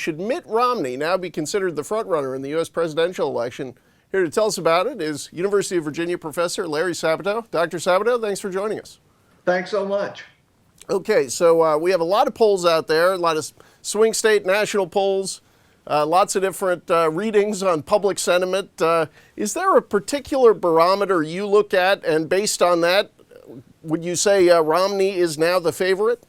should Mitt Romney now be considered the frontrunner in the U.S. presidential election? Here to tell us about it is University of Virginia professor Larry Sabato. Dr. Sabato, thanks for joining us. Thanks so much. Okay, so we have a lot of polls out there, a lot of swing state national polls, lots of different readings on public sentiment. Is there a particular barometer you look at, and based on that, would you say Romney is now the favorite?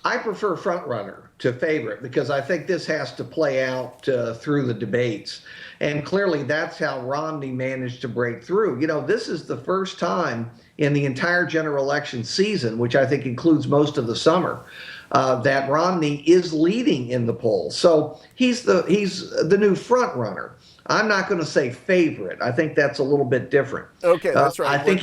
I prefer frontrunner to favorite because I think this has to play out through the debates. And clearly that's how Romney managed to break through. You know, this is the first time in the entire general election season, which I think includes most of the summer, that Romney is leading in the polls. So he's the new front runner. I'm not going to say favorite. I think that's a little bit different. Okay, that's right. I think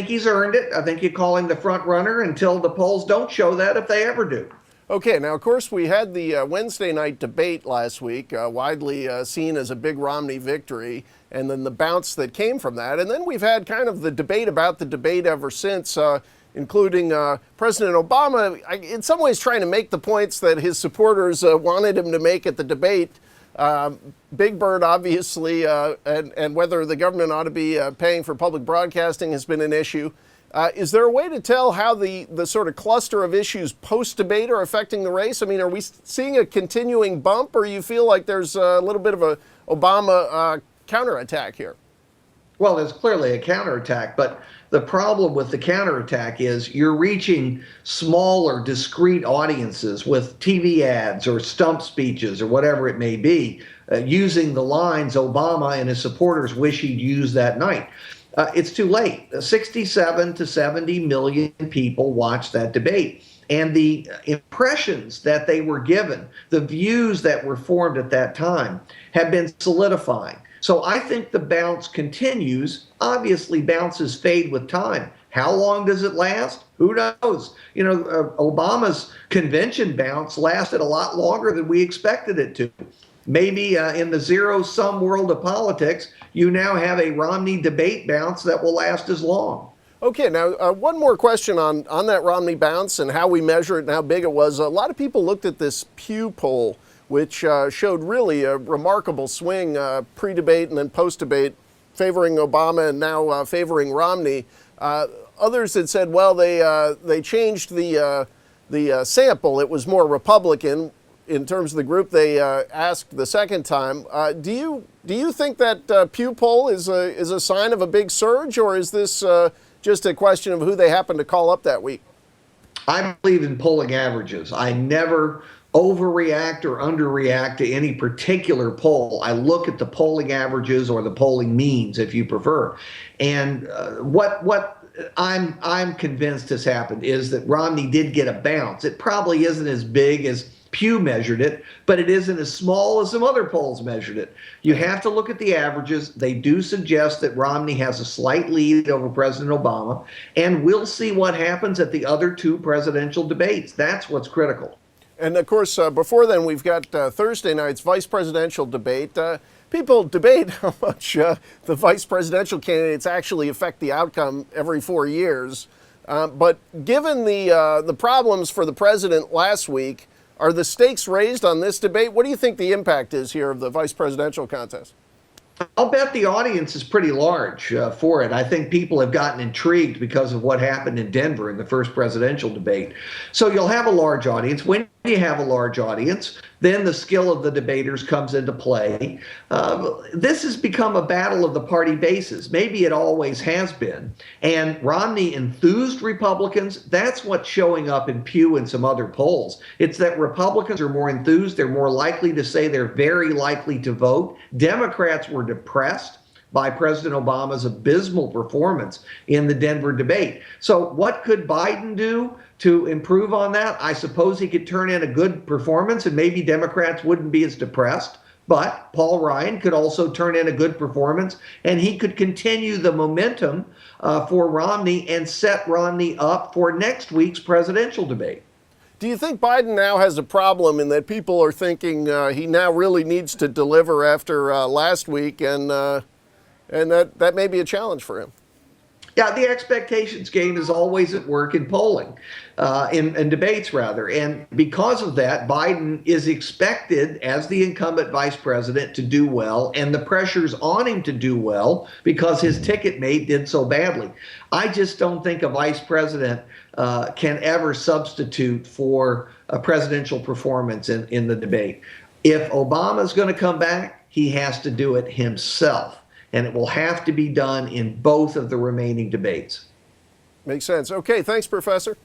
he's earned it. I think you call him the front runner until the polls don't show that, if they ever do. Okay, now of course we had the Wednesday night debate last week, widely seen as a big Romney victory, and then the bounce that came from that. And then we've had kind of the debate about the debate ever since, including President Obama, in some ways trying to make the points that his supporters wanted him to make at the debate. Big Bird, obviously, and whether the government ought to be paying for public broadcasting has been an issue. Is there a way to tell how the sort of cluster of issues post-debate are affecting the race? I mean, are we seeing a continuing bump, or you feel like there's a little bit of a Obama counterattack here? Well, there's clearly a counterattack, but the problem with the counterattack is you're reaching smaller, discrete audiences with TV ads or stump speeches or whatever it may be, using the lines Obama and his supporters wish he'd used that night. It's too late. 67 to 70 million people watched that debate. And the impressions that they were given, the views that were formed at that time, have been solidifying. So I think the bounce continues. Obviously, bounces fade with time. How long does it last? Who knows? You know, Obama's convention bounce lasted a lot longer than we expected it to. Maybe in the zero-sum world of politics, you now have a Romney debate bounce that will last as long. Okay, now one more question on that Romney bounce and how we measure it and how big it was. A lot of people looked at this Pew poll, which showed really a remarkable swing pre-debate and then post-debate, favoring Obama and now favoring Romney. Others had said, well, they changed the sample. It was more Republican in terms of the group they asked the second time. Do you think that Pew poll is a sign of a big surge, or is this just a question of who they happen to call up that week? I believe in polling averages. I never overreact or underreact to any particular poll. I look at the polling averages or the polling means, if you prefer. And what I'm convinced has happened is that Romney did get a bounce. It probably isn't as big as Pew measured it, but it isn't as small as some other polls measured it. You have to look at the averages. They do suggest that Romney has a slight lead over President Obama, and we'll see what happens at the other two presidential debates. That's what's critical. And of course, before then, we've got Thursday night's vice presidential debate. People debate how much the vice presidential candidates actually affect the outcome every 4 years. But given the problems for the president last week, are the stakes raised on this debate? What do you think the impact is here of the vice presidential contest? I'll bet the audience is pretty large for it. I think people have gotten intrigued because of what happened in Denver in the first presidential debate. So you'll have a large audience. When you have a large audience, then the skill of the debaters comes into play. This has become a battle of the party bases. Maybe it always has been. And Romney enthused Republicans. That's what's showing up in Pew and some other polls. It's that Republicans are more enthused. They're more likely to say they're very likely to vote. Democrats were depressed by President Obama's abysmal performance in the Denver debate. So what could Biden do to improve on that? I suppose he could turn in a good performance and maybe Democrats wouldn't be as depressed. But Paul Ryan could also turn in a good performance, and he could continue the momentum for Romney and set Romney up for next week's presidential debate. Do you think Biden now has a problem in that people are thinking he now really needs to deliver after last week, and that may be a challenge for him? Yeah, the expectations game is always at work in polling, in debates rather. And because of that, Biden is expected as the incumbent vice president to do well, and the pressure's on him to do well because his ticket mate did so badly. I just don't think a vice president can ever substitute for a presidential performance in the debate. If Obama's going to come back, he has to do it himself. And it will have to be done in both of the remaining debates. Makes sense. Okay, thanks, Professor.